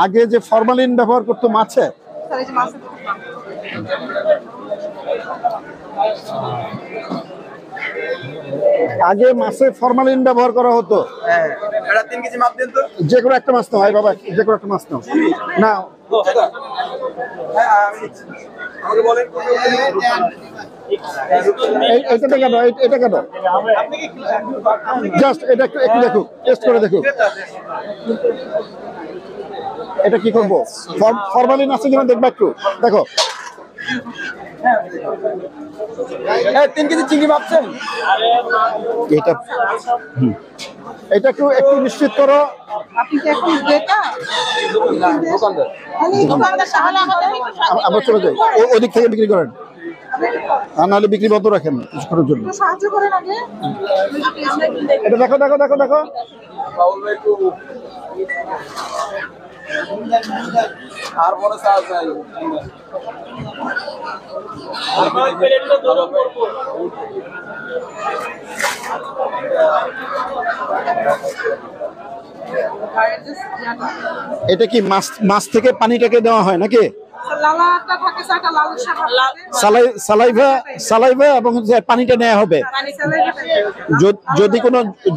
আগে যে ফরমালিন ব্যবহার করতো মাছে, আগে মাছে ফরমালিন ব্যবহার করা হতো। যে কোনো একটা মাছ নাও ভাই বাবা, যে কোনো একটা মাছ নাও না। এটা কেন, এটা কেন, জাস্ট এটা একটু একটু দেখো, টেস্ট করে দেখো। এটা কি করবো, ফরমালিন আছে কিনা দেখবা, একটু দেখো। 3 কেজি চিংড়ি ভাবছেন এটা এটা একটু একটু নিশ্চিত করো। আমরা চলে যাই, ওদিক থেকে বিক্রি করেন, আর নাহলে বিক্রি বন্ধ রাখেন কিছুক্ষণের জন্য। এটা দেখো দেখো দেখো দেখো, আর বড় সাইজ নাই। এটা কি মাছ থেকে পানিটাকে দেওয়া হয় নাকি? সালাইভা এবং পানিটা নেওয়া হবে।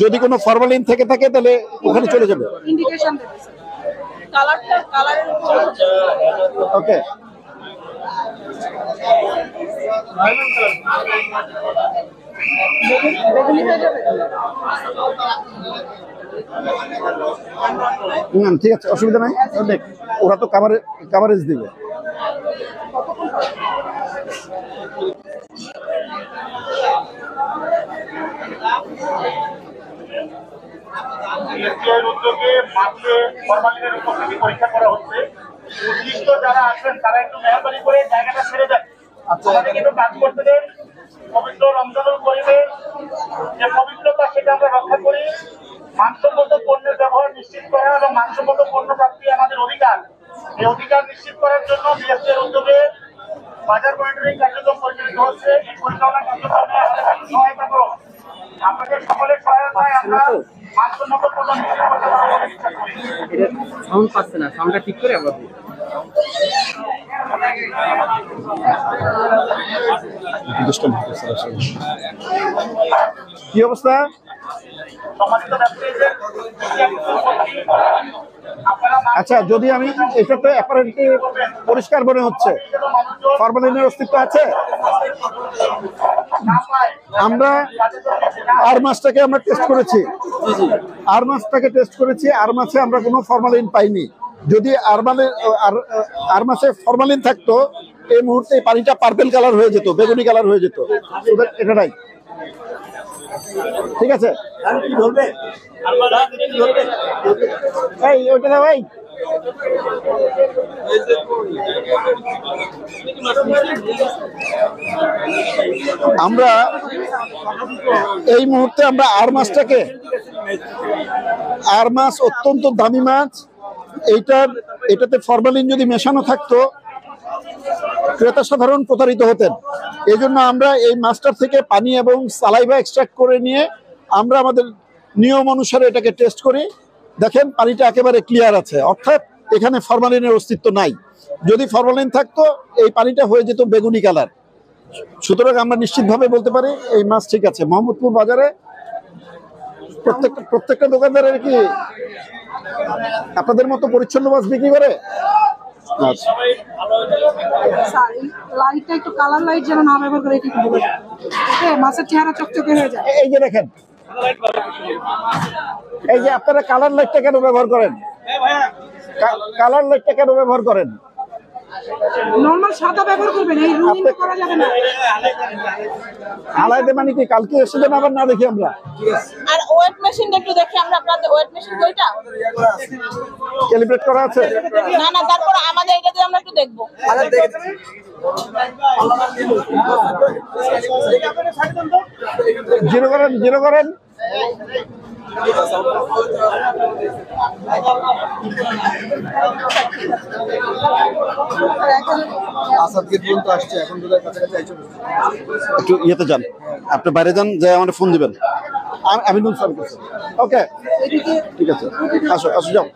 যদি কোনো ফরমালিন থেকে থাকে তাহলে ওখানে চলে যাবে। ওকে, ঠিক আছে, অসুবিধা নাই। দেখ, ওরা তো কাভারেজ দিবে। উদ্যোগে মাঠে ফরমালিনের উপস্থিতি পরীক্ষা করা হচ্ছে। উদ্দিষ্ট যারা আছেন তারা একটু মেহরবানি করে জায়গাটা ছেড়ে দেন। আমাদের কিন্তু কাজ করতে দেন। পবিত্র রমজানুল করিমের যে পবিত্রতা সেটা আমরা রক্ষা করি। মানসম্মত পণ্যের ব্যবহার নিশ্চিত করা এবং মানসম্মত পণ্য প্রাপ্তি আমাদের অধিকার। এই অধিকার নিশ্চিত করার জন্য বিএসপি এর উদ্যোগে বাজার মনিটরিং কার্যক্রম পরিচালিত হচ্ছে। এই পরিচালনা কার্যক্রমে আমাদের সহায়তা করুন। আপনাদের সকলের সহায়তায় আমরা মানসম্মত পণ্য নিশ্চিত করতে পারবো। এটা সাউন্ড পাচ্ছে না, সাউন্ডটা ঠিক করে আবার কি অবস্থা? আচ্ছা, যদি আমি এটা তো অ্যাপারেন্টলি পরিষ্কার মনে হচ্ছে, ফরমালিনের অস্তিত্ব আছে। আমরা আর মাছটাকে আমরা টেস্ট করেছি, আর মাছে আমরা কোনো ফরমালিন পাইনি। যদি আর মাছে ফরমালিন থাকতো এই মুহূর্তে পানিটা পার্পেল কালার হয়ে যেত, বেগুনি কালার হয়ে যেত। এটা নাই, ঠিক আছে। এই ওইটা না ভাই, আমরা এই মুহূর্তে আমরা আর মাছ অত্যন্ত দামি মাছ। এটাতে ফরমালিন যদি মেশানো থাকতো ক্রেতা সাধারণ প্রতারিত হতেন। এই জন্য আমরা এই মাছটার থেকে পানি এবং সালাইভা এক্সট্রাক্ট করে নিয়ে আমরা আমাদের নিয়ম অনুসারে এটাকে টেস্ট করি। দেখেন পানিটা একেবারে ক্লিয়ার আছে, অর্থাৎ এখানে ফরমালিনের অস্তিত্ব নাই। যদি ফরমালিন থাকতো এই পানিটা হয়ে যেত বেগুনি কালার। সুতরাং আমরা নিশ্চিতভাবে বলতে পারি এই মাছ ঠিক আছে। মোহাম্মদপুর বাজারে প্রত্যেকটা দোকানদারের কি আপনাদের মতো পরিচ্ছন্ন মাছ বিক্রি করে? লাইটটা একটু কালার লাইট যেন না ব্যবহার করে, মাছের চেহারা চকচকে হয়ে যায়। এই যে দেখেন, এই যে আপনারা কালার লাইটটা কেন ব্যবহার করেন? কালার লাইটটা কেন ব্যবহার করেন? নরমাল সাদা ব্যবহার করবেন, এই রঙিন করা যাবে না। আলাদা মানে কি কালকে এসে যেন আবার না দেখি আমরা। আর ওয়েট মেশিনটা একটু দেখি আমরা, আপনাদের ওয়েট মেশিন কয়টা ক্যালিব্রেট করা আছে? না না, তারপর আমাদের এটা দিয়ে আমরা একটু দেখবো। জিরো করেন। একটু ইয়েতে যান, আপনি বাইরে যান, যে আমার ফোন দিবেন, আমি নুন সার্ভিস। ওকে, ঠিক আছে, আসো যাও।